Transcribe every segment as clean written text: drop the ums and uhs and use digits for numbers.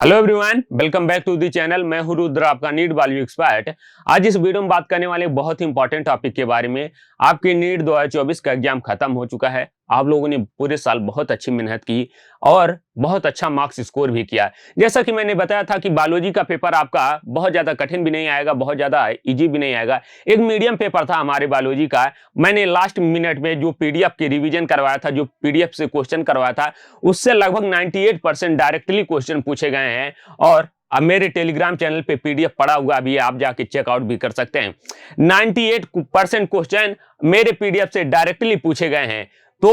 Hello everyone, welcome back to the channel. मैं हूं रुद्र, आपका नीट वैल्यू एक्सपर्ट। आज इस वीडियो में बात करने वाले एक बहुत ही इंपॉर्टेंट टॉपिक के बारे में। आपकी नीट 2024 का एग्जाम खत्म हो चुका है। आप लोगों ने पूरे साल बहुत अच्छी मेहनत की और बहुत अच्छा मार्क्स स्कोर भी किया। जैसा कि मैंने बताया था कि बायोलॉजी का पेपर आपका बहुत ज्यादा कठिन भी नहीं आएगा, बहुत ज्यादा इजी भी नहीं आएगा। एक मीडियम पेपर था हमारे बायोलॉजी का। मैंने लास्ट मिनट में जो पीडीएफ की रिवीजन करवाया था, जो पीडीएफ से क्वेश्चन करवाया था, उससे लगभग 98% डायरेक्टली क्वेश्चन पूछे गए हैं। और अब मेरे टेलीग्राम चैनल पे पीडीएफ पड़ा हुआ भी है, आप जाके चेकआउट भी कर सकते हैं। 98% क्वेश्चन मेरे पीडीएफ से डायरेक्टली पूछे गए हैं। तो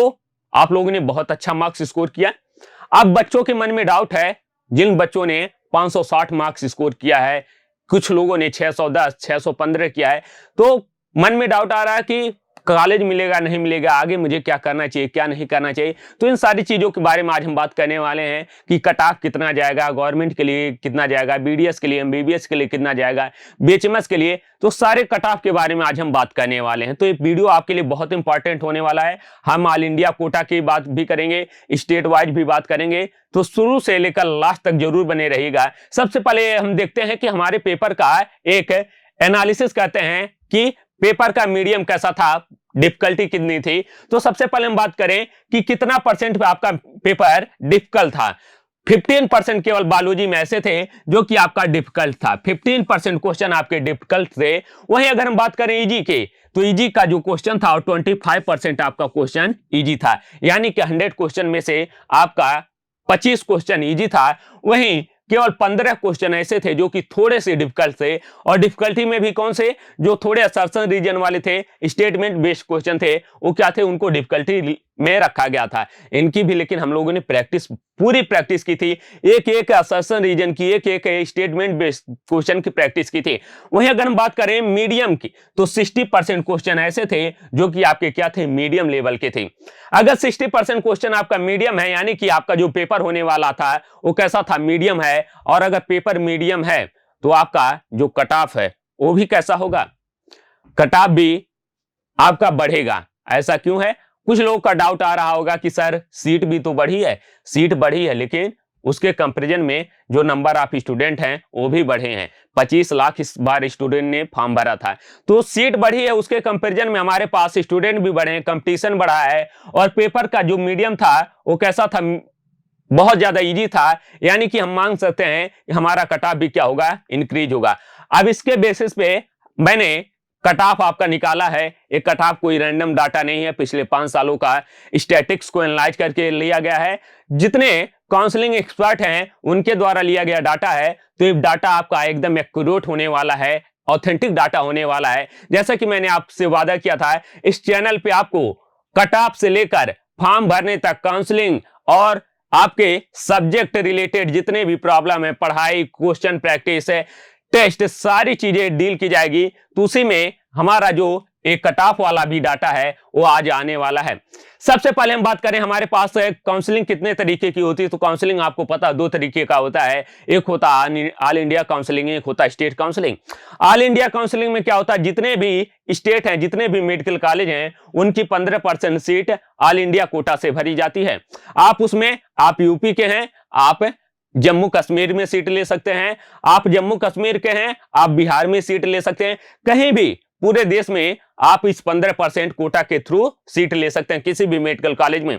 आप लोगों ने बहुत अच्छा मार्क्स स्कोर किया। अब बच्चों के मन में डाउट है, जिन बच्चों ने 560 मार्क्स स्कोर किया है, कुछ लोगों ने 610, 615 किया है, तो मन में डाउट आ रहा है कि कॉलेज मिलेगा नहीं मिलेगा, आगे मुझे क्या करना चाहिए, क्या नहीं करना चाहिए। तो इन सारी चीजों के बारे में आज हम बात करने वाले हैं कि कट ऑफ कितना जाएगा, गवर्नमेंट के लिए कितना जाएगा, बीडीएस के लिए, एमबीबीएस के लिए कितना जाएगा, बीएचएमएस के लिए। तो सारे कट ऑफ के बारे में आज हम बात करने वाले हैं। तो ये वीडियो आपके लिए बहुत इंपॉर्टेंट होने वाला है। हम ऑल इंडिया कोटा की बात भी करेंगे, स्टेट वाइज भी बात करेंगे। तो शुरू से लेकर लास्ट तक जरूर बने रहिएगा। सबसे पहले हम देखते हैं कि हमारे पेपर का एक एनालिसिस करते हैं कि पेपर का मीडियम कैसा था, डिफिकल्टी कितनी थी। तो सबसे पहले हम बात करें कि कितना परसेंट पे आपका पेपर डिफिकल्ट था। 15% केवल बायोलॉजी में ऐसे थे जो कि आपका डिफिकल्ट था। 15% क्वेश्चन आपके डिफिकल्ट थे। वहीं अगर हम बात करें इजी के, तो इजी का जो क्वेश्चन था 25% आपका क्वेश्चन इजी था। यानी कि 100 क्वेश्चन में से आपका 25 क्वेश्चन इजी था। वहीं केवल 15 क्वेश्चन ऐसे थे जो कि थोड़े से डिफिकल्ट थे। और डिफिकल्टी में भी कौन से, जो थोड़े असर्शन रीजन वाले थे, स्टेटमेंट बेस्ड क्वेश्चन थे, वो क्या थे, उनको डिफिकल्टी में रखा गया था। इनकी भी लेकिन हम लोगों ने पूरी प्रैक्टिस की थी। एक एक असर्शन रीजन की, एक एक स्टेटमेंट बेस्ड क्वेश्चन की प्रैक्टिस की थी। वहीं अगर हम बात करें मीडियम की, तो 60% क्वेश्चन ऐसे थे जो कि आपके क्या थे, मीडियम लेवल के थे। अगर 60% क्वेश्चन आपका मीडियम है, यानी कि आपका जो पेपर होने वाला था वो कैसा था, मीडियम है। और अगर पेपर मीडियम है तो आपका जो कट ऑफ है वो भी कैसा होगा, कट ऑफ भी आपका बढ़ेगा। ऐसा क्यों है? कुछ लोगों का डाउट आ रहा होगा कि सर सीट भी तो बढ़ी है। सीट बढ़ी है, लेकिन उसके कंपैरिजन में जो नंबर ऑफ स्टूडेंट हैं वो भी बढ़े हैं। 25 लाख इस बार स्टूडेंट ने फॉर्म भरा था। तो सीट बढ़ी है, उसके कंपैरिजन में हमारे पास स्टूडेंट भी बढ़े हैं, कंपटीशन बढ़ा है। और पेपर का जो मीडियम था वो कैसा था, बहुत ज्यादा इजी था। यानी कि हम मांग सकते हैं कि हमारा कट ऑफ भी क्या होगा, इंक्रीज होगा। अब इसके बेसिस पे मैंने कट ऑफ आपका निकाला है। एक कट ऑफ कोई रैंडम डाटा नहीं है, पिछले 5 सालों का स्टैटिक्स को एनालाइज करके लिया गया है। जितने काउंसलिंग एक्सपर्ट हैं उनके द्वारा लिया गया डाटा है। तो ये डाटा आपका एकदम एक्यूरेट होने वाला है, ऑथेंटिक डाटा होने वाला है। जैसा कि मैंने आपसे वादा किया था, इस चैनल पे आपको कट ऑफ से लेकर फॉर्म भरने तक, काउंसलिंग और आपके सब्जेक्ट रिलेटेड जितने भी प्रॉब्लम है, पढ़ाई, क्वेश्चन प्रैक्टिस है, टेस्ट, सारी चीजें डील की जाएगी। तो उसी में हमारा जो एक कट ऑफ वाला भी डाटा है वो आज आने वाला है। सबसे पहले हम बात करें, हमारे पास काउंसलिंग कितने तरीके की होती है। तो काउंसलिंग आपको पता 2 तरीके का होता है। एक होता है ऑल इंडिया काउंसलिंग, एक होता है state counselling. All India counselling में क्या होता है, जितने भी स्टेट हैं, जितने भी मेडिकल कॉलेज हैं, उनकी 15% सीट ऑल इंडिया कोटा से भरी जाती है। आप उसमें, आप यूपी के हैं, आप जम्मू कश्मीर में सीट ले सकते हैं। आप जम्मू कश्मीर के हैं, आप बिहार में सीट ले सकते हैं। कहीं भी पूरे देश में आप इस 15% कोटा के थ्रू सीट ले सकते हैं, किसी भी मेडिकल कॉलेज में।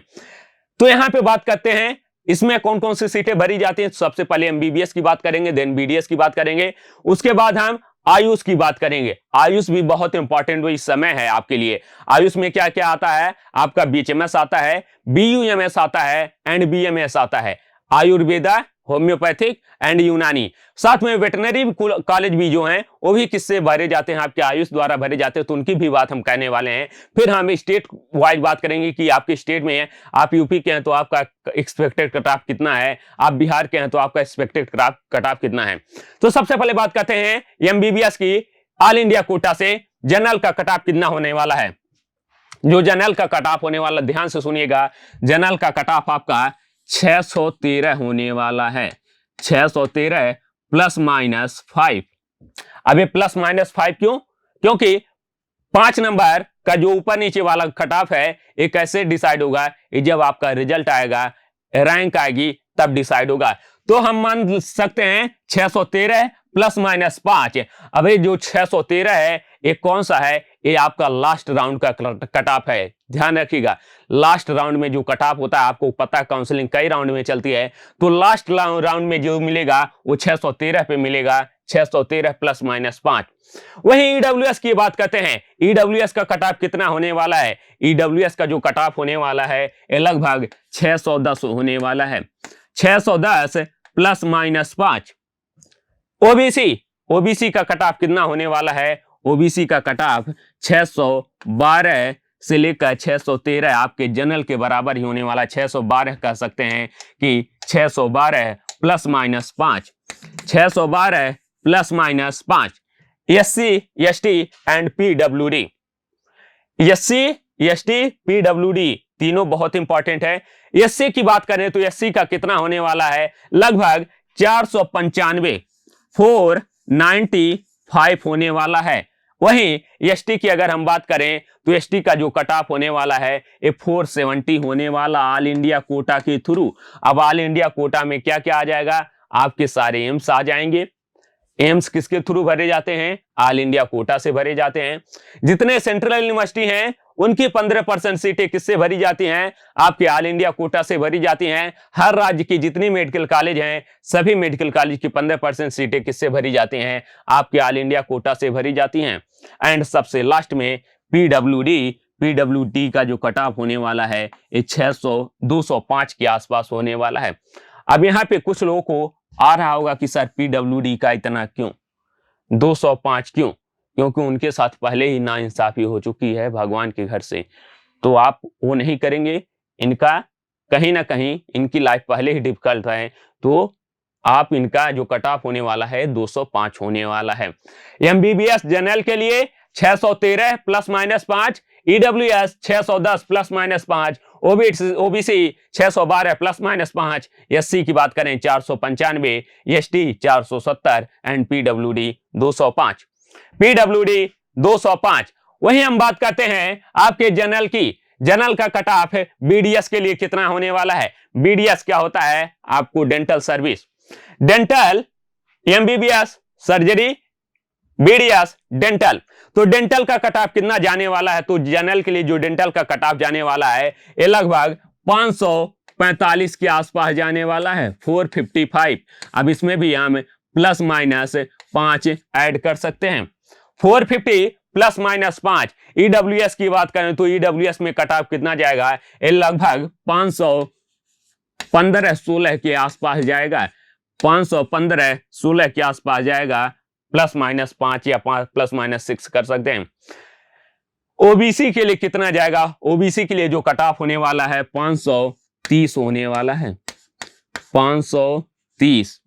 तो यहां पे बात करते हैं इसमें कौन कौन सी सीटें भरी जाती हैं। सबसे पहले एमबीबीएस की बात करेंगे, देन बीडीएस की बात करेंगे, उसके बाद हम आयुष की बात करेंगे। आयुष भी बहुत इंपॉर्टेंट वही समय है आपके लिए। आयुष में क्या क्या आता है, आपका बीएचएमएस आता है, बीयूएमएस आता है एंड बीएमएस आता है। आयुर्वेदा, होम्योपैथिक एंड यूनानी। साथ में वेटनरी कॉलेज भी जो हैं वो भी किससे भरे जाते हैं, आपके आयुष द्वारा भरे जाते हैं। तो उनकी भी बात हम कहने वाले हैं। फिर हम स्टेट वाइज बात करेंगे कि आपके स्टेट में है, आप यूपी के हैं तो आपका एक्सपेक्टेड कट ऑफ कितना है, आप बिहार के हैं तो आपका एक्सपेक्टेड कट ऑफ कितना है। तो सबसे पहले बात करते हैं एमबीबीएस की। ऑल इंडिया कोटा से जनरल का कट ऑफ कितना होने वाला है। जो जनरल का कट ऑफ होने वाला, ध्यान से सुनिएगा, जनरल का कट ऑफ आपका 613 होने वाला है। 613 +-5। अब ये +-5 क्यों? क्योंकि 5 नंबर का जो ऊपर नीचे वाला कट ऑफ है ये कैसे डिसाइड होगा, ये जब आपका रिजल्ट आएगा, रैंक आएगी, तब डिसाइड होगा। तो हम मान सकते हैं 613 प्लस माइनस 5। अब ये जो 613 है ये कौन सा है, ये आपका लास्ट राउंड का कट ऑफ है। ध्यान रखिएगा, लास्ट राउंड में जो कट ऑफ होता है, आपको पता है काउंसलिंग कई राउंड में चलती है, तो लास्ट राउंड में जो मिलेगा वो 613 पे मिलेगा, 613 प्लस माइनस 5। वहीं ईडब्ल्यूएस की बात करते हैं, ईडब्ल्यूएस का कट ऑफ कितना होने वाला है, ईडब्ल्यूएस का जो कट ऑफ होने वाला है ये लगभग 610 होने वाला है, 610 प्लस माइनस 5। ओबीसी, ओबीसी का कट ऑफ कितना होने वाला है, ओबीसी का कट ऑफ 612 से लेकर 613 आपके जनरल के बराबर ही होने वाला, 612 कह सकते हैं कि 612 plus minus 5, 612 plus minus 5। SC ST and PWD, SC ST PWD तीनों बहुत इंपॉर्टेंट है। एससी की बात करें तो एससी का कितना होने वाला है, लगभग 495, 495 होने वाला है। वहीं एसटी की अगर हम बात करें तो एसटी का जो कट ऑफ होने वाला है ये 470 होने वाला, ऑल इंडिया कोटा के थ्रू। अब ऑल इंडिया कोटा में क्या क्या आ जाएगा, आपके सारे एम्स आ जाएंगे। एम्स किसके थ्रू भरे जाते हैं, ऑल इंडिया कोटा से भरे जाते हैं। जितने सेंट्रल यूनिवर्सिटी हैं उनकी 15% सीटें किससे भरी जाती हैं, आपके ऑल इंडिया कोटा से भरी जाती हैं। हर राज्य की जितनी मेडिकल कॉलेज हैं सभी मेडिकल कॉलेज की 15% सीटें किससे भरी जाती हैं, आपके ऑल इंडिया कोटा से भरी जाती हैं। एंड सबसे लास्ट में पीडब्ल्यूडी, पीडब्ल्यूडी का जो कट ऑफ होने वाला है ये 205 के आसपास होने वाला है। अब यहाँ पे कुछ लोगों को आ रहा होगा कि सर पीडब्ल्यूडी का इतना क्यों, 205 क्यों, क्योंकि उनके साथ पहले ही नाइंसाफी हो चुकी है भगवान के घर से, तो आप वो नहीं करेंगे। इनका कहीं ना कहीं इनकी लाइफ पहले ही डिफिकल्ट है, तो आप इनका जो कट ऑफ होने वाला है 205 होने वाला है। एमबीबीएस जनरल के लिए 613 plus minus 5, EWS 610 plus minus 5, OBC 612 plus minus 5, SC की बात करें 495, एसटी 470 एंड पीडब्ल्यूडी 205, पीडब्ल्यूडी 205। वहीं हम बात करते हैं आपके जनरल की, जनरल का कट ऑफ बीडीएस के लिए कितना होने वाला है। बीडीएस क्या होता है, आपको dental service, dental MBBS surgery, BDS dental. तो डेंटल का कट ऑफ कितना जाने वाला है, तो जनरल के लिए जो डेंटल का कट ऑफ जाने वाला है ये लगभग 545 के आसपास जाने वाला है, 455। अब इसमें भी हम प्लस माइनस 5 ऐड कर सकते हैं, 450 प्लस माइनस 5। ईडब्ल्यूएस की बात करें तो ईडब्ल्यूएस में कट ऑफ कितना जाएगा, ये लगभग 515-16 के आसपास जाएगा, 515-16 के आसपास जाएगा, प्लस माइनस 5 या प्लस माइनस 6 कर सकते हैं। ओबीसी के लिए कितना जाएगा, ओबीसी के लिए जो कट ऑफ होने वाला है 530 होने वाला है, 530।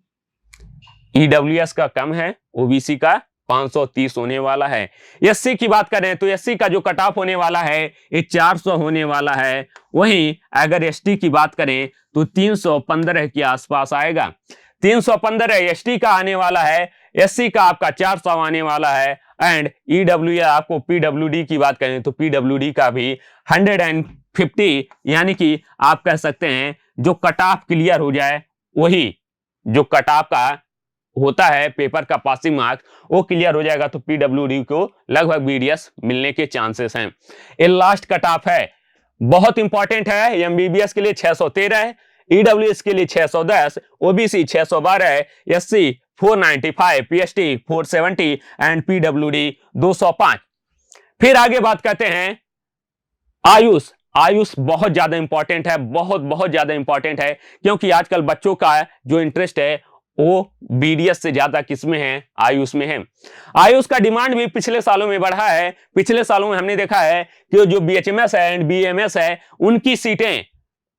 ईडब्ल्यूएस का कम है, ओबीसी का 530 होने वाला है। एससी की बात करें तो एससी का जो कट ऑफ होने वाला है ये 400 होने वाला है। वहीं अगर एसटी की बात करें तो 315 के आसपास आएगा, 315 एसटी का आने वाला है, एससी का आपका 400 आने वाला है। एंड ईडब्ल्यू आपको पीडब्ल्यूडी की बात करें तो पीडब्ल्यूडी का भी 150, यानी कि आप कह सकते हैं जो कट ऑफ क्लियर हो जाए, वही जो कट ऑफ का होता है पेपर का पासिंग मार्क्स वो क्लियर हो जाएगा, तो पीडब्ल्यूडी को लगभग बीडीएस मिलने के चांसेस हैं। ये लास्ट कट ऑफ है, बहुत इंपॉर्टेंट है। एमबीबीएस के लिए 613, ईडब्ल्यूएस के लिए 610, OBC 612, SC 495, PHT 470 and PWD 205। फिर आगे बात करते हैं आयुष। आयुष बहुत ज्यादा इंपॉर्टेंट है, बहुत ज्यादा इंपॉर्टेंट है, क्योंकि आजकल बच्चों का जो इंटरेस्ट है वो बीडीएस से ज्यादा किसमें है, आयुष में है। आयुष का डिमांड भी पिछले सालों में बढ़ा है। पिछले सालों में हमने देखा है कि जो बीएचएमएस है एंड बीएमएस है उनकी सीटें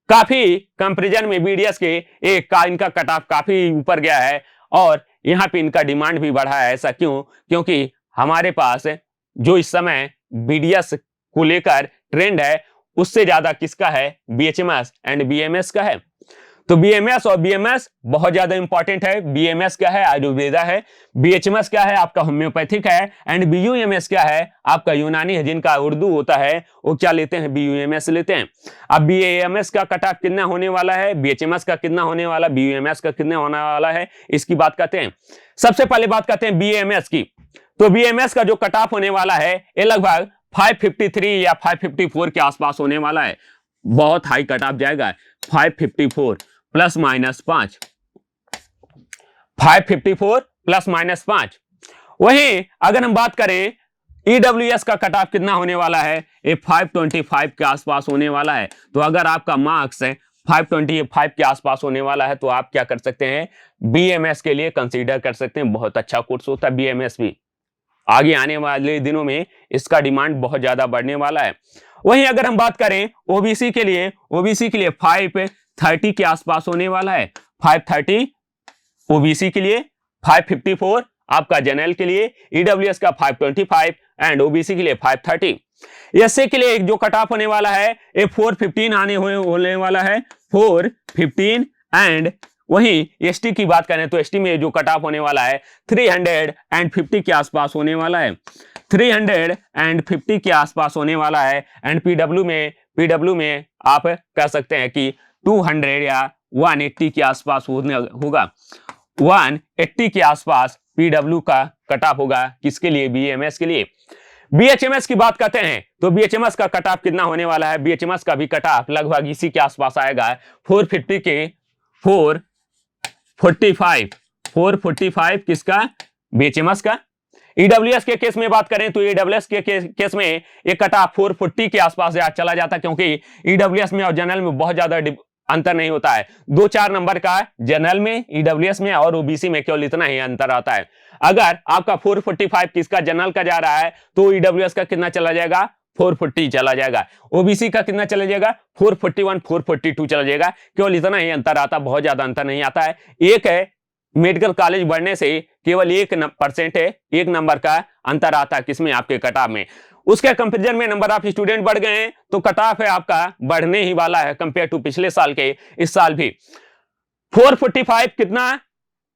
काफी कंपैरिजन में बीडीएस के एक का इनका कट ऑफ काफी ऊपर गया है, और यहाँ पे इनका डिमांड भी बढ़ा है। ऐसा क्यों, क्योंकि हमारे पास जो इस समय बीडीएस को लेकर ट्रेंड है उससे ज्यादा किसका है, बीएचएमएस एंड बीएमएस का है। तो बीएमएस और बीएमएस बहुत ज्यादा इंपॉर्टेंट है। बीएमएस क्या है? आयुर्वेदा है। बीएचएमएस क्या है? आपका होम्योपैथिक है। एंड बीयूएमएस क्या है? आपका यूनानी है, जिनका उर्दू होता है वो क्या लेते हैं? बीयूएमएस लेते हैं। अब बीएमएस का कट ऑफ कितना होने वाला है, बीएचएमएस का कितना होने वाला, बीयूएमएस का कितना होने वाला है, इसकी बात करते हैं। सबसे पहले बात करते हैं बीएमएस की। तो बीएमएस का जो कट ऑफ होने वाला है ये लगभग 553 या 554 के आसपास होने वाला है। बहुत हाई कट ऑफ जाएगा, 554 प्लस माइनस 5, 554 प्लस माइनस 5। वहीं अगर हम बात करें ईडब्ल्यूएस का कट ऑफ कितना होने वाला है, ये 525 के आसपास होने वाला है। तो अगर आपका मार्क्स है 525 के आसपास होने वाला है तो आप क्या कर सकते हैं? बीएमएस के लिए कंसीडर कर सकते हैं। बहुत अच्छा कोर्स होता है बीएमएस भी। आगे आने वाले दिनों में इसका डिमांड बहुत ज्यादा बढ़ने वाला है। वहीं अगर हम बात करें ओबीसी के लिए, ओबीसी के लिए 530 के आसपास होने वाला है। 530 ओबीसी के लिए, 554 आपका जनरल के लिए, ईडब्ल्यूएस का 525 एंड ओबीसी के लिए 530। एससी के लिए जो कट ऑफ होने वाला है ये 415 होने वाला है, 415। एंड वहीं एसटी की बात करें तो एसटी में जो कट ऑफ होने वाला है 350 के आसपास होने वाला है, 350 के आसपास होने वाला है। एंड पीडब्ल्यू में आप कह सकते हैं कि 200 या 180 के आसपास होगा, 180 के आसपास पीडब्ल्यू का कट ऑफ होगा। किसके लिए? बीएमएस के लिए। बीएचएमएस की बात करते हैं तो बीएचएमएस का कट ऑफ कितना होने वाला है? बीएचएमएस का भी कट ऑफ लगभग इसी के आसपास आएगा, 450 के 445 किसका? बीएचएमएस का। ईडब्ल्यूएस के केस में बात करें तो ईडब्ल्यूएस के केस में एक कट ऑफ 440 के आसपास चला जाता है, क्योंकि ईडब्ल्यूएस में और जनरल में बहुत ज्यादा अंतर नहीं होता है। 2-4 नंबर का जनरल में, ईडब्ल्यूएस में और ओबीसी में केवल इतना ही अंतर आता है। अगर आपका 445 किसका? जनरल का जा रहा है तो ईडब्ल्यूएस का कितना चला जाएगा? 440 चला जाएगा। ओबीसी का कितना चला जाएगा? 441, 442 चला जाएगा। केवल इतना ही अंतर आता, बहुत ज्यादा अंतर नहीं आता है। एक है मेडिकल कॉलेज बढ़ने से केवल 1% है, 1 नंबर का अंतर आता है किसमें? आपके कट ऑफ में। उसके कंपैरिजन में नंबर ऑफ स्टूडेंट बढ़ गए हैं तो कट ऑफ है आपका बढ़ने ही वाला है कंपेयर टू पिछले साल के। इस साल भी 445 कितना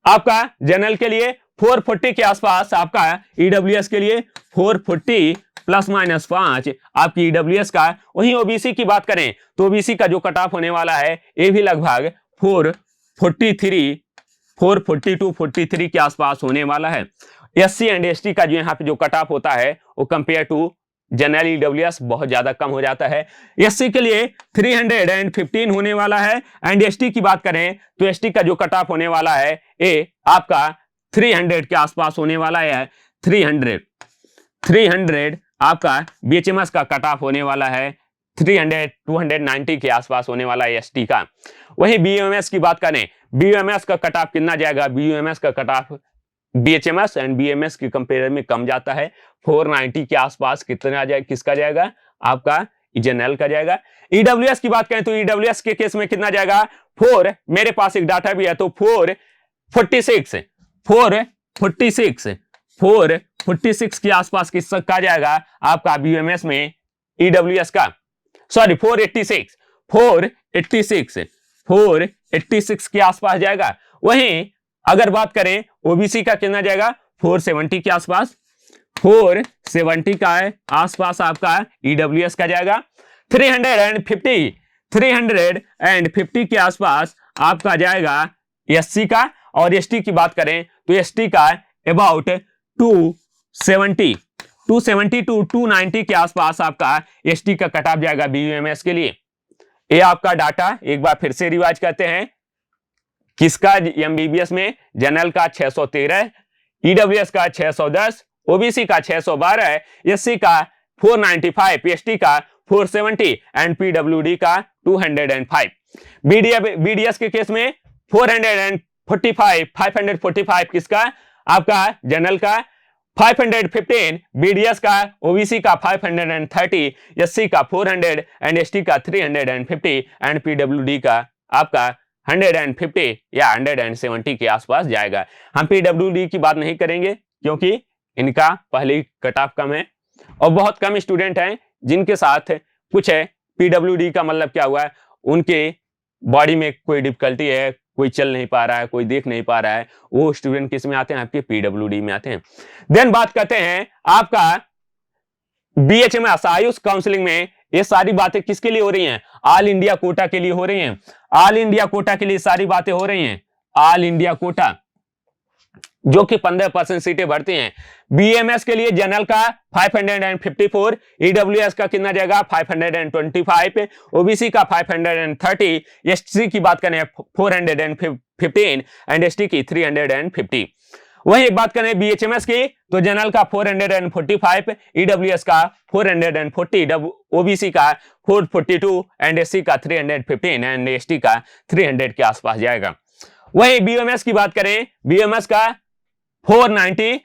आपका जनरल के लिए, 440 के आसपास आपका ईडब्ल्यूएस के लिए, 440 प्लस माइनस 5 आपकी ईडब्ल्यूएस का। वहीं ओबीसी की बात करें तो ओबीसी का जो कट ऑफ होने वाला है ये भी लगभग 442, 43 के आसपास होने वाला है। एससी एंड एसटी का जो यहाँ पे जो कट ऑफ होता है वो कंपेयर टू जनरल ईडब्ल्यूएस बहुत ज्यादा कम हो जाता है। एससी के लिए 315 होने वाला है। एंड एसटी की बात करें तो एसटी का जो कट ऑफ होने वाला है ये आपका 300 के आसपास होने वाला है। 300 आपका बीएचएमएस का कट ऑफ होने वाला है, 290 के आसपास होने वाला है एसटी का। वही बीयूएमएस की बात करें, बीयूएमएस का कट ऑफ कितना जाएगा? बीयूएमएस का cut off BHMS and BMS के कंपेयर में कम जाता है, 490 के आसपास। कितना जाएगा? किसका जाएगा? आपका जनरल का जाएगा। ईडब्ल्यूएस की बात करें तो ईडब्ल्यूएस के केस में कितना जाएगा? 4, मेरे पास एक डाटा भी है तो 446 के आसपास किसका जाएगा? आपका बीयूएमएस में ईडब्ल्यूएस का, सॉरी 486 के आसपास जाएगा। वहीं अगर बात करें ओबीसी का कितना जाएगा? 470 के आसपास, 470 का है आसपास आपका ईडब्ल्यूएस का जाएगा। 350 के आसपास आपका जाएगा एससी का। और एसटी की बात करें तो एसटी का अबाउट 270 टू 290 के आसपास आपका एसटी का कट ऑफ जाएगा बीयूएमएस के लिए। ये आपका डाटा एक बार फिर से रिवाइज करते हैं। किसका? एमबीबीएस में जनरल का 613, ईडब्ल्यूएस का 610, ओबीसी का 612, एससी का 495, एसटी का 470 एंड पीडब्ल्यूडी का 205। बीडीएस के केस में 545 किसका? आपका जनरल का, 515 बीडीएस का, ओबीसी का 530, एससी का 400 एंड एसटी का 350 एंड पीडब्ल्यूडी का आपका 150 या 170 के आसपास जाएगा। हम पीडब्ल्यूडी की बात नहीं करेंगे क्योंकि इनका पहले कट ऑफ कम है और बहुत कम स्टूडेंट हैं जिनके साथ कुछ है। पीडब्ल्यूडी का मतलब क्या हुआ? उनके बॉडी में कोई डिफिकल्टी है, कोई चल नहीं पा रहा है, कोई देख नहीं पा रहा है, वो स्टूडेंट किस में आते हैं, आपके पीडब्ल्यूडी में आते हैं। देन बात करते हैं आपका बीएचएमएस आयुष काउंसलिंग में। ये सारी बातें किसके लिए हो रही हैं? ऑल इंडिया कोटा के लिए हो रही हैं। ऑल इंडिया कोटा के लिए सारी बातें हो रही हैं। ऑल इंडिया कोटा जो कि 15% सीटें भरती हैं। बीएमएस के लिए जनरल का 554, ईडब्ल्यूएस का कितना जाएगा 525, ओबीसी का 530, एससी की बात करें 415 एंड एसटी की 350। वही एक बात करें बीएचएमएस की तो जनरल का 445, ईडब्ल्यूएस का 440, ओबीसी का 442 एंड एससी का 315 एंड एसटी का 300 के आसपास जाएगा। वही बीएमएस की बात करें, बीएमएस का 490,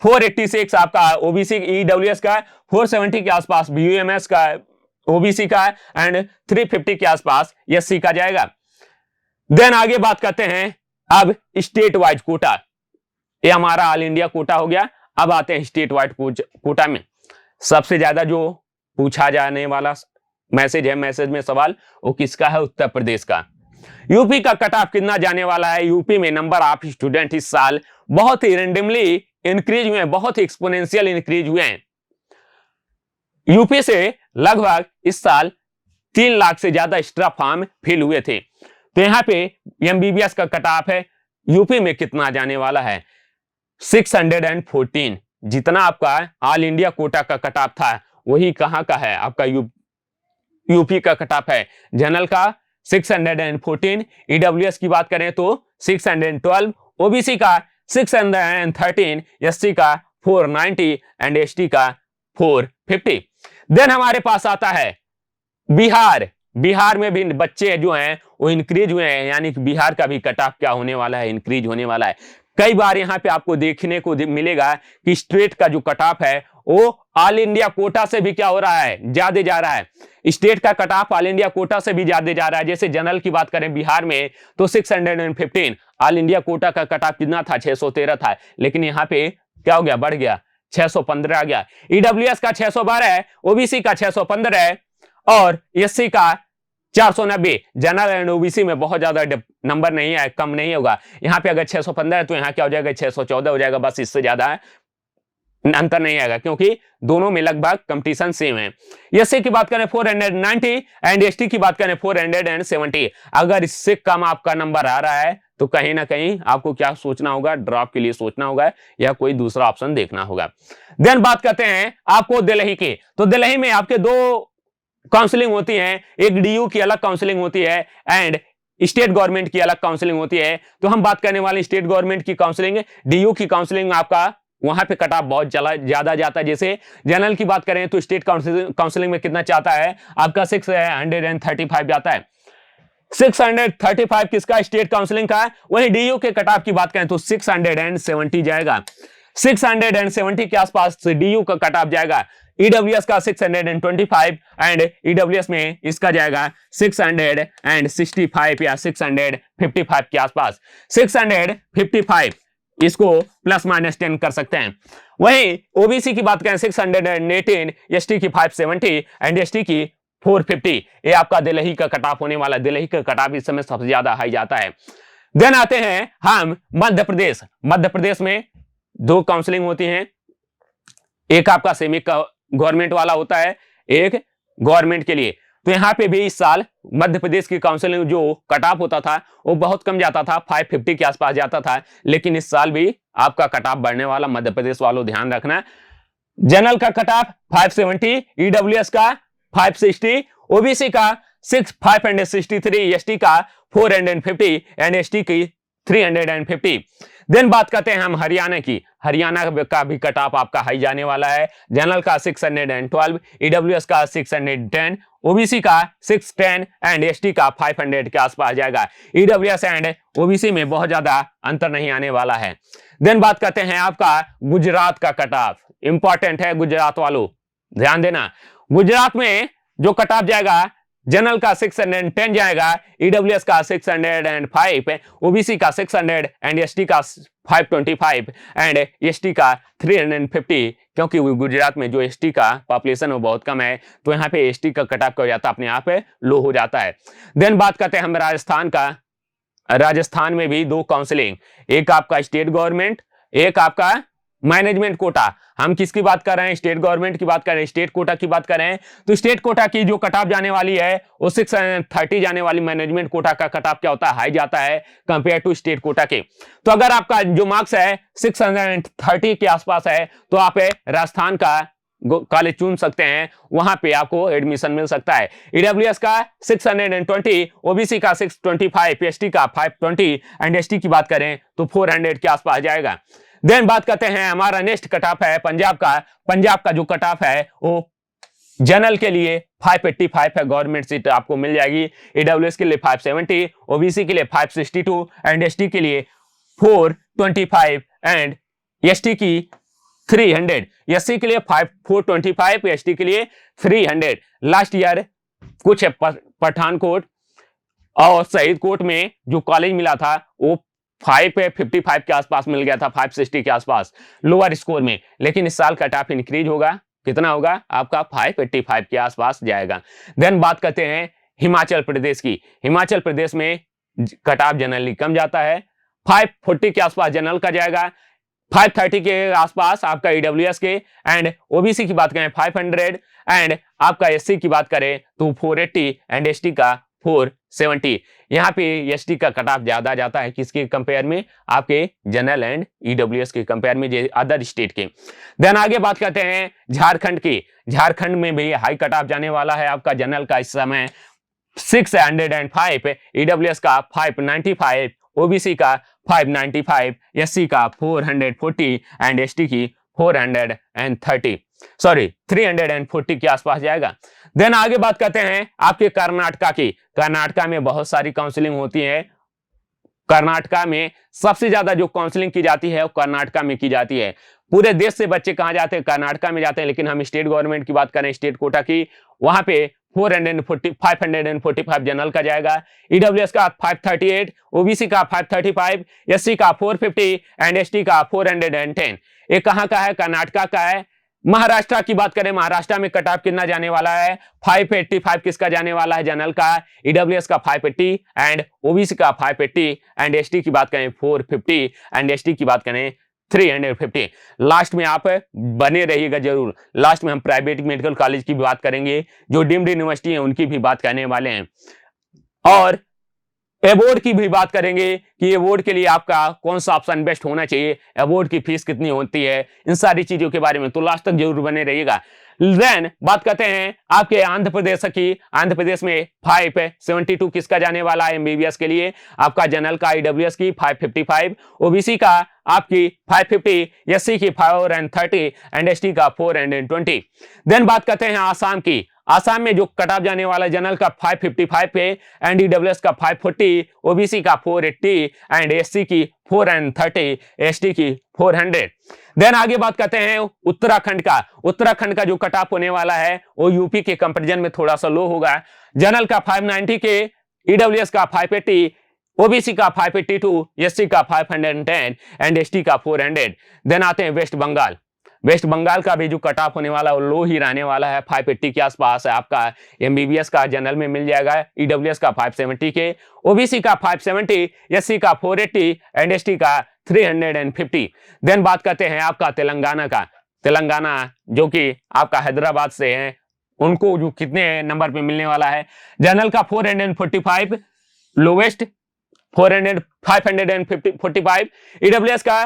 486 आपका ओबीसी, ईडब्ल्यूएस का 470 के आसपास, बीयूएमएस का ओबीसी का एंड 350 के आसपास एससी का जाएगा। देन आगे बात करते हैं अब स्टेट वाइज कोटा। ये हमारा ऑल इंडिया कोटा हो गया। अब आते हैं स्टेट वाइड कोटा में। सबसे ज्यादा जो पूछा जाने वाला मैसेज है, मैसेज में सवाल वो किसका है? उत्तर प्रदेश का। यूपी का कट ऑफ कितना जाने वाला है? यूपी में नंबर ऑफ स्टूडेंट इस साल बहुत ही रेंडमली इंक्रीज हुए हैं, बहुत ही एक्सपोनेंशियल इंक्रीज हुए हैं। यूपी से लगभग इस साल 3 लाख से ज्यादा एक्स्ट्रा फॉर्म फिल हुए थे। तो यहां पे एमबीबीएस का कट ऑफ है यूपी में कितना जाने वाला है? 614। जितना आपका ऑल इंडिया कोटा का कट ऑफ था वही कहां का है? आपका यूपी का कट ऑफ है। जनरल का 614, ईडब्ल्यूएस की बात करें तो 612, ओबीसी का 613, एससी का 490 एंड एसटी का 450। देन हमारे पास आता है बिहार। बिहार में भी बच्चे जो हैं वो इंक्रीज हुए हैं, यानी कि बिहार का भी कट ऑफ क्या होने वाला है? इंक्रीज होने वाला है। कई बार यहां पे आपको देखने को मिलेगा कि स्टेट का जो कट ऑफ है वो ऑल इंडिया कोटा से भी क्या हो रहा है? ज्यादा जा रहा है। स्टेट का cut off all India quota से भी ज्यादा जा रहा है। जैसे जनरल की बात करें बिहार में तो 615, ऑल इंडिया कोटा का कट ऑफ कितना था? 613 था, लेकिन यहाँ पे क्या हो गया? बढ़ गया, 615 आ गया। ईडब्ल्यूएस का 612 है, ओबीसी का 615 है और एससी का 490। जनरल एंड ओबीसी में बहुत ज्यादा नंबर नहीं है, कम नहीं होगा। यहाँ पे अगर 615 है तो यहाँ क्या हो जाएगा? 614 हो जाएगा। बस इससे ज्यादा अंतर नहीं आएगा क्योंकि दोनों में लगभग कंपटीशन सेम है। एससी की बात करें 490 एंड एसटी की बात करें 470। अगर इससे कम आपका नंबर आ रहा है तो कहीं ना कहीं आपको क्या सोचना होगा? ड्रॉप के लिए सोचना होगा या कोई दूसरा ऑप्शन देखना होगा। देन बात करते हैं आपको दिल्ली की। तो दिल्ली में आपके 2 काउंसलिंग होती है, एक डीयू की अलग काउंसलिंग होती है एंड स्टेट गवर्नमेंट की अलग काउंसलिंग होती है। तो हम बात करने वाले स्टेट गवर्नमेंट की काउंसलिंग। डीयू की काउंसलिंग आपका वहां पे कट ऑफ बहुत ज्यादा जाता है। जैसे जनरल की बात करें तो स्टेट काउंसलिंग में कितना चाहता है? आपका 635 जाता है। 635 किसका? स्टेट काउंसलिंग का। वहीं डीयू के कट ऑफ की बात करें तो 670 जाएगा। 670 के आसपास डीयू का कट ऑफ जाएगा। ईडब्ल्यूएस का 625 एंड ईडब्ल्यूएस में इसका जाएगा 665 या 655 के आसपास। 655 इसको प्लस माइनस 10 कर सकते हैं। वहीं ओबीसी की बात करें 618, एसटी की 570 एंड एसटी की 450। ये आपका दिल्ली का कट ऑफ होने वाला। दिल्ली का कट ऑफ इस समय सबसे ज्यादा हाई जाता है। देन आते हैं हम मध्य प्रदेश। मध्य प्रदेश में 2 काउंसलिंग होती हैं। एक आपका सेमी गवर्नमेंट वाला होता है, एक गवर्नमेंट के लिए। तो यहां पे भी इस साल मध्य प्रदेश की काउंसलिंग जो कट ऑफ होता था वो बहुत कम जाता था, 550 के आसपास जाता था। लेकिन इस साल भी आपका कट ऑफ बढ़ने वाला, मध्य प्रदेश वालों ध्यान रखना। जनरल का कट ऑफ 570, ईडब्ल्यूएस का 560, ओबीसी का 563, एसटी का 450 एंड एसटी की 350। देन बात करते हैं हम हरियाणा की। हरियाणा का भी कट ऑफ आपका हाई जाने वाला है। जनरल का 612, ईडब्ल्यूएस का 610, ओबीसी का 610 एंड एसटी का 500 के आसपास जाएगा। ईडब्ल्यूएस एंड ओबीसी में बहुत ज्यादा अंतर नहीं आने वाला है। देन बात करते हैं आपका गुजरात का कट ऑफ। इंपॉर्टेंट है गुजरात वालों, ध्यान देना। गुजरात में जो कट ऑफ जाएगा जनरल का 610 जाएगा, ईडब्ल्यूएस का 605, ओबीसी का 600 एंड एसटी का 525 एंड एसटी का 350, क्योंकि गुजरात में जो एसटी का पॉपुलेशन वो बहुत कम है, तो यहाँ पे एसटी का कट ऑफ क्या हो जाता है, अपने आप लो हो जाता है। देन बात करते हैं हम राजस्थान का। राजस्थान में भी 2 काउंसलिंग, एक आपका स्टेट गवर्नमेंट, एक आपका मैनेजमेंट कोटा। हम किसकी बात कर रहे हैं? स्टेट गवर्नमेंट की बात कर रहे हैं, स्टेट कोटा की बात कर रहे हैं। तो स्टेट कोटा की जो कट ऑफ जाने वाली है वो 630 जाने वाली, मैनेजमेंट कोटा का कट ऑफ क्या होता है? हाई जाता है कंपेयर टू स्टेट कोटा के। तो अगर आपका जो मार्क्स है 630 के आसपास है, तो आप राजस्थान का कॉलेज चुन सकते हैं, वहां पे आपको एडमिशन मिल सकता है। ईडब्ल्यूएस का 620, ओबीसी का 625, एसटी का 520 एंड एसटी की बात करें तो 400 के आसपास जाएगा। देन बात करते हैं हमारा नेक्स्ट कट ऑफ है पंजाब का। पंजाब का जो कट ऑफ है वो जनरल के लिए 585 है, गवर्नमेंट सीट आपको मिल जाएगी। ईडब्ल्यूएस के लिए 570, ओबीसी के लिए 562 एंड एसटी के लिए 425 एंड एसटी की 300, एससी के लिए 425, एसटी के लिए 300। लास्ट ईयर कुछ पठानकोट और शहीद कोट में जो कॉलेज मिला था वो 555 के आसपास मिल गया था, 560 के आसपास लोअर स्कोर में। लेकिन इस साल कट ऑफ इंक्रीज होगा, कितना होगा आपका? 585 के आसपास जाएगा। देन बात करते हैं हिमाचल प्रदेश की। हिमाचल प्रदेश में कट ऑफ जनरली कम जाता है, 540 के आसपास जनरल का जाएगा, 530 के आसपास आपका ईडब्ल्यूएस के, एंड ओबीसी की बात करें 500 एंड आपका एससी की बात करें तो 480 एंड एसटी का 470। यहाँ पे एसटी का कट ऑफ ज्यादा जाता है, किसके कंपेयर में? आपके जनरल एंड ईडब्ल्यूएस के कंपेयर में, अदर स्टेट के। देन आगे बात करते हैं झारखंड की। झारखंड में भी हाई कट ऑफ जाने वाला है आपका जनरल का इस समय 605, ईडब्ल्यूएस का 595, ओबीसी का 595, एससी का 440 एंड एसटी की 340 के आसपास जाएगा। देन आगे बात करते हैं आपके कर्नाटका की। कर्नाटका में बहुत सारी काउंसलिंग होती है। कर्नाटका में सबसे ज्यादा जो काउंसलिंग की जाती है वो कर्नाटका में की जाती है। पूरे देश से बच्चे कहां जाते हैं? कर्नाटका में जाते हैं। लेकिन हम स्टेट गवर्नमेंट की बात करें, स्टेट कोटा की, वहां पे 545 जनरल का जाएगा, ईडब्ल्यूएस का 538, ओबीसी का 535, एससी का 450 एंड एसटी का 410। ये कहां का है? कर्नाटका का है। महाराष्ट्र की बात करें, महाराष्ट्र में कट ऑफ कितना जाने वाला है? 585 किसका जाने वाला है? जनरल का। ईडब्ल्यूएस का 580 एंड ओबीसी का 580 एंड एसटी की बात करें 450 एंड एसटी की बात करें 350। लास्ट में आप बने रहिएगा जरूर। लास्ट में हम प्राइवेट मेडिकल कॉलेज की बात करेंगे, जो डीम्ड यूनिवर्सिटी है उनकी भी बात करने वाले हैं, और अवार्ड की भी बात करेंगे कि अवार्ड के लिए आपका कौन सा ऑप्शन बेस्ट होना चाहिए, अवार्ड की फीस कितनी होती है, इन सारी चीजों के बारे में। तो लास्ट तक जरूर बने रहिएगा। देन बात करते हैं आपके आंध्र प्रदेश की। आंध्र प्रदेश में 572 किसका जाने वाला है? एमबीबीएस के लिए। आपका जनरल का ईडब्ल्यूएस की 555, ओबीसी का आपकी 550, एससी की 430 एंड एसटी का 420। देन बात करते हैं आसाम की। आसाम में जो कट ऑफ जाने वाला जनरल का 555 पे एंड ईडब्ल्यूएस का 540, ओबीसी का 480 एंड एससी की 430, एसटी की 400। देन आगे बात करते हैं उत्तराखंड का। उत्तराखंड का जो कट ऑफ होने वाला है वो यूपी के कंपैरिजन में थोड़ा सा लो होगा। जनरल का 590 के, ईडब्ल्यूएस का 580, ओबीसी का 582, एससी का 510 एंड एसटी का 400। देन आते हैं वेस्ट बंगाल। वेस्ट बंगाल का भी जो कट ऑफ होने वाला है वो लो ही रहने वाला है, 580 के आसपास है। आपका एमबीबीएस का जनरल में मिल जाएगा, ईडब्ल्यूएस का 570 के, ओबीसी का 570, एससी का 480 एंड एसटी का 350। देन बात करते हैं आपका तेलंगाना का। तेलंगाना जो कि आपका हैदराबाद से है, उनको जो कितने नंबर पे मिलने वाला है? जनरल का 445, लोवेस्ट 545, ईडब्ल्यूएस का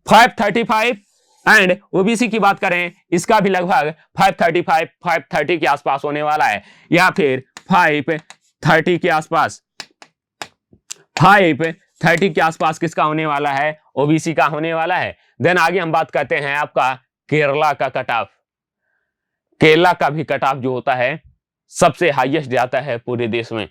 535 एंड ओबीसी की बात करें इसका भी लगभग 530 के आसपास होने वाला है, या फिर 530 के आसपास, 530 के आसपास किसका होने वाला है? ओबीसी का होने वाला है। देन आगे हम बात करते हैं आपका केरला का कट ऑफ। केरला का भी कट ऑफ जो होता है सबसे हाईएस्ट जाता है पूरे देश में।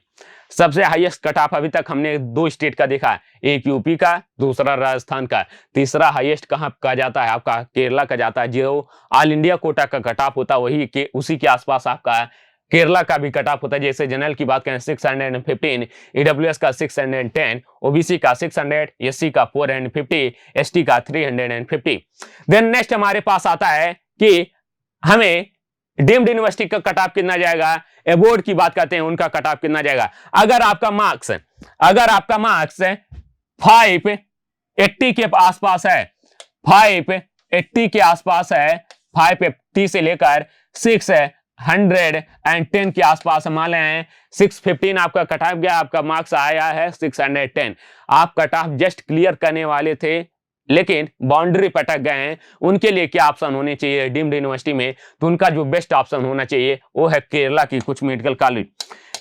सबसे हाईएस्ट कट ऑफ अभी तक हमने 2 स्टेट का देखा, एक यूपी का, दूसरा राजस्थान का। तीसरा हाईएस्ट कहां का जाता है? आपका केरला का जाता है। जो ऑल इंडिया कोटा का कट ऑफ होता है वही के उसी के आसपास आपका केरला का भी कट ऑफ होता है। जैसे जनरल की बात करें 615, ईडब्ल्यूएस का 610, ओबीसी का 600, एससी का 450, एसटी का 350। देन नेक्स्ट हमारे पास आता है कि हमें डीम्ड यूनिवर्सिटी का कट ऑफ कितना जाएगा, अबोर्ड की बात करते हैं उनका कट ऑफ कितना जाएगा। अगर आपका मार्क्स 580 के आसपास है, 580 के आसपास है, 580 से लेकर 610 के आसपास मान लें 615 आपका कट ऑफ गया, आपका मार्क्स आया है 610। आप कट ऑफ जस्ट क्लियर करने वाले थे लेकिन बाउंड्री पटक गए हैं। उनके लिए क्या ऑप्शन होने चाहिए डीम्ड यूनिवर्सिटी में, तो उनका जो बेस्ट ऑप्शन होना चाहिए वो है केरला की कुछ मेडिकल कॉलेज।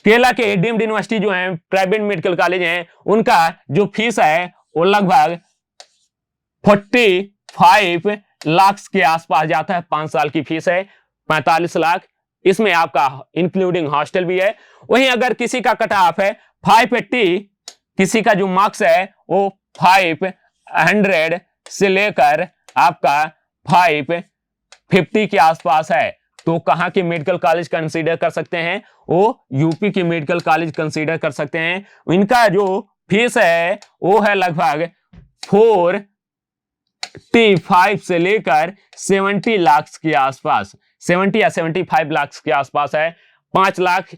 केरला के डीम्ड यूनिवर्सिटी जो है प्राइवेट मेडिकल कॉलेज हैं, उनका जो फीस है वो लगभग 45 लाख के आसपास जाता है। 5 साल की फीस है 45 लाख, इसमें आपका इंक्लूडिंग हॉस्टल भी है। वहीं अगर किसी का कट ऑफ है 580, किसी का जो मार्क्स है वो 500 से लेकर आपका 550 के आसपास है, तो कहां के मेडिकल कॉलेज कंसीडर कर सकते हैं, वो यूपी के मेडिकल कॉलेज कंसीडर कर सकते हैं। इनका जो फीस है वो है लगभग 45 से लेकर 70 लाख के आसपास, 70 या 75 लाख के आसपास है। 5 लाख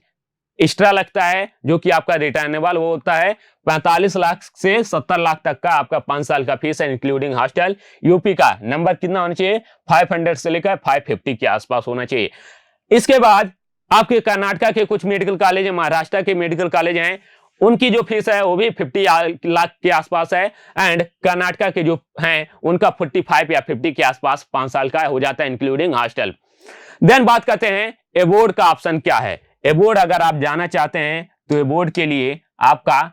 एक्स्ट्रा लगता है जो कि आपका रिटर्नेबल वो होता है। 45 लाख से 70 लाख तक का आपका 5 साल का फीस है इंक्लूडिंग हॉस्टल। यूपी का नंबर कितना होना चाहिए, 500 से लेकर 550 के आसपास होना चाहिए। इसके बाद आपके कर्नाटका के कुछ मेडिकल कॉलेज है, महाराष्ट्र के मेडिकल कॉलेज हैं, उनकी जो फीस है वो भी 50 लाख के आसपास है। एंड कर्नाटका के जो हैं उनका 45 या 50 के आसपास 5 साल का हो जाता है इंक्लूडिंग हॉस्टल। देन बात करते हैं अबोर्ड का ऑप्शन क्या है। अबोर्ड अगर आप जाना चाहते हैं तो अबोर्ड के लिए आपका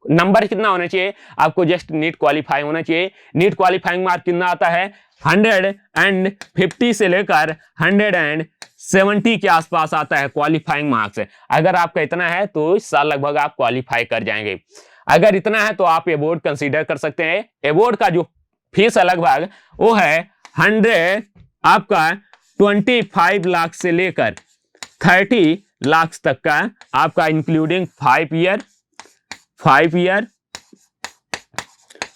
नंबर कितना होना चाहिए, आपको जस्ट नीट क्वालिफाई होना चाहिए। नीट क्वालिफाइंग मार्क कितना आता है, 150 से लेकर 170 के आसपास आता है क्वालिफाइंग मार्क्स। अगर आपका इतना है तो इस साल लगभग आप क्वालिफाई कर जाएंगे। अगर इतना है तो आप अबोर्ड कंसीडर कर सकते हैं। अबोर्ड का जो फीस है लगभग वो है 25 लाख से लेकर 30 लाख तक का आपका इंक्लूडिंग 5 ईयर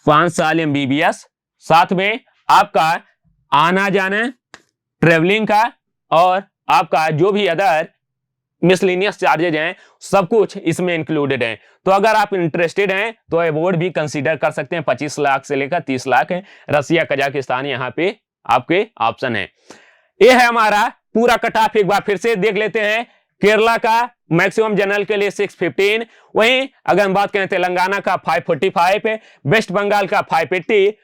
5 साल MBBS, साथ में आपका आना जाना ट्रेवलिंग का और आपका जो भी अदर मिसलेनियस चार्जेज हैं सब कुछ इसमें इंक्लूडेड हैं। तो अगर आप इंटरेस्टेड हैं तो अबोर्ड भी कंसीडर कर सकते हैं। 25 लाख से लेकर 30 लाख है। रसिया कजाकिस्तान यहाँ पे आपके ऑप्शन है। ये है हमारा पूरा कट ऑफ। एक बार फिर से देख लेते हैं। केरला का मैक्सिमम जनरल के लिए 615, वहीं अगर हम बात करें तेलंगाना का 545 है, वेस्ट बंगाल का 580,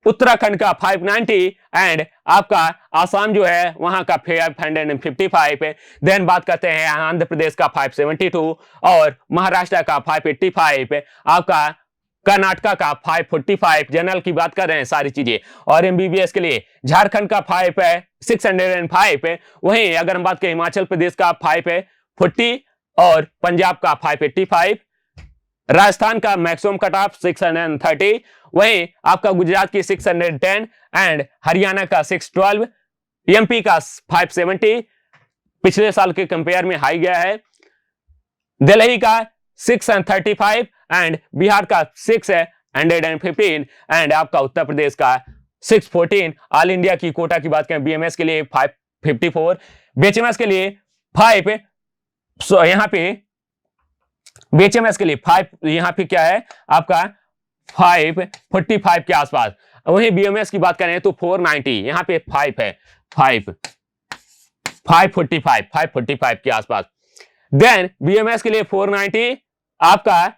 उत्तराखंड का 590 एंड आपका आसाम जो है वहां का 555 है। देन बात करते हैं आंध्र प्रदेश का 572 और महाराष्ट्र का 585 है। आपका कर्नाटका का 545 जनरल की बात कर रहे हैं सारी चीजें। और MBBS के लिए झारखंड का 5 है, 605 है। वहीं अगर हम बात करें हिमाचल प्रदेश का 5 है 40 और पंजाब का 585। राजस्थान का मैक्सिमम कट ऑफ 630, वहीं आपका गुजरात की 610 एंड हरियाणा का 612, MP का 570 पिछले साल के कंपेयर में हाई गया है। दिल्ली का 635 एंड बिहार का 615 एंड आपका उत्तर प्रदेश का 614। ऑल इंडिया की कोटा की बात करें BMS के लिए 554, BHMS के लिए 5, यहाँ पे BHMS के लिए 5, यहाँ पे क्या है आपका 545 के आसपास। वहीं BMS की बात करें तो 490, यहाँ पे 5 है 545 के आसपास। देन BMS के लिए 490, आपका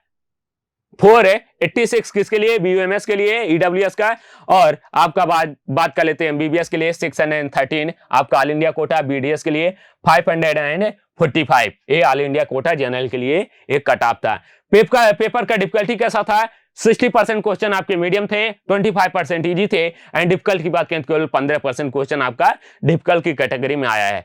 486 किसके लिए, BUMS के लिए, EWS का। और आपका बात कर लेते हैं MBBS के लिए 613, आपका ऑल इंडिया कोटा। BDS के लिए 545। ये ऑल इंडिया कोटा जनरल के लिए एक कट ऑफ था। पेपर का डिफिकल्टी कैसा था, 60% क्वेश्चन आपके मीडियम थे, 25% इजी थे एंड डिफिकल्ट की बात करें तो केवल 15% क्वेश्चन आपका डिफिकल्ट की कैटेगरी में आया है।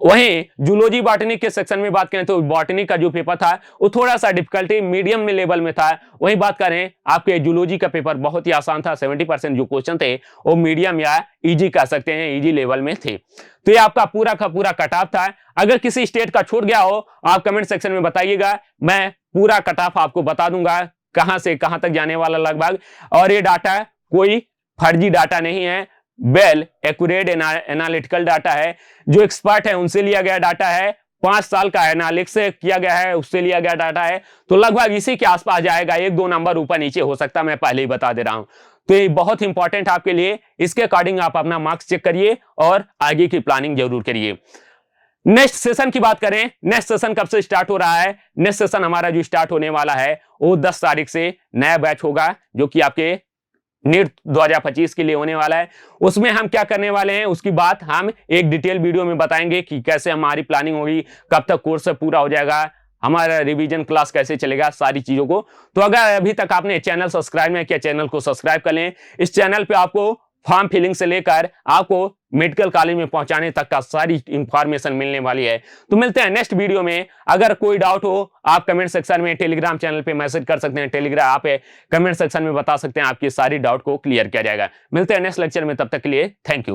वहीं जूलॉजी बॉटनी के सेक्शन में बात करें तो बॉटनी का जो पेपर था वो थोड़ा सा डिफिकल्टी मीडियम में लेवल में था। वहीं बात करें आपके जूलॉजी का पेपर बहुत ही आसान था, 70% जो क्वेश्चन थे वो मीडियम या इजी कह सकते हैं, इजी लेवल में थे। तो ये आपका पूरा का पूरा कट ऑफ था। अगर किसी स्टेट का छूट गया हो आप कमेंट सेक्शन में बताइएगा, मैं पूरा कट ऑफ आपको बता दूंगा कहां से कहां तक जाने वाला लगभग। और ये डाटा कोई फर्जी डाटा नहीं है, वेल एक्यूरेट एनालिटिकल डाटा है, जो एक्सपर्ट है उनसे लिया गया डाटा है, 5 साल का एनालिटिक्स किया गया है उससे लिया गया डाटा है। तो लगभग इसी के आसपास जाएगा, 1-2 नंबर ऊपर नीचे हो सकता है, मैं पहले ही बता दे रहा हूं। तो ये बहुत इंपॉर्टेंट आपके लिए, इसके अकॉर्डिंग आप अपना मार्क्स चेक करिए और आगे की प्लानिंग जरूर करिए। नेक्स्ट सेशन की बात करें, नेक्स्ट सेशन कब से स्टार्ट हो रहा है? नेक्स्ट सेशन हमारा जो स्टार्ट होने वाला है वो 10 तारीख से नया बैच होगा, जो कि आपके नीट 2025 के लिए होने वाला है। उसमें हम क्या करने वाले हैं उसकी बात हम एक डिटेल वीडियो में बताएंगे कि कैसे हमारी प्लानिंग होगी, कब तक कोर्स पूरा हो जाएगा, हमारा रिवीजन क्लास कैसे चलेगा, सारी चीजों को। तो अगर अभी तक आपने चैनल सब्सक्राइब नहीं किया, चैनल को सब्सक्राइब कर लें। इस चैनल पे आपको फॉर्म फिलिंग से लेकर आपको मेडिकल कॉलेज में पहुंचाने तक का सारी इंफॉर्मेशन मिलने वाली है। तो मिलते हैं नेक्स्ट वीडियो में। अगर कोई डाउट हो आप कमेंट सेक्शन में टेलीग्राम चैनल पे मैसेज कर सकते हैं, टेलीग्राम आप कमेंट सेक्शन में बता सकते हैं, आपकी सारी डाउट को क्लियर किया जाएगा। मिलते हैं नेक्स्ट लेक्चर में, तब तक के लिए थैंक यू।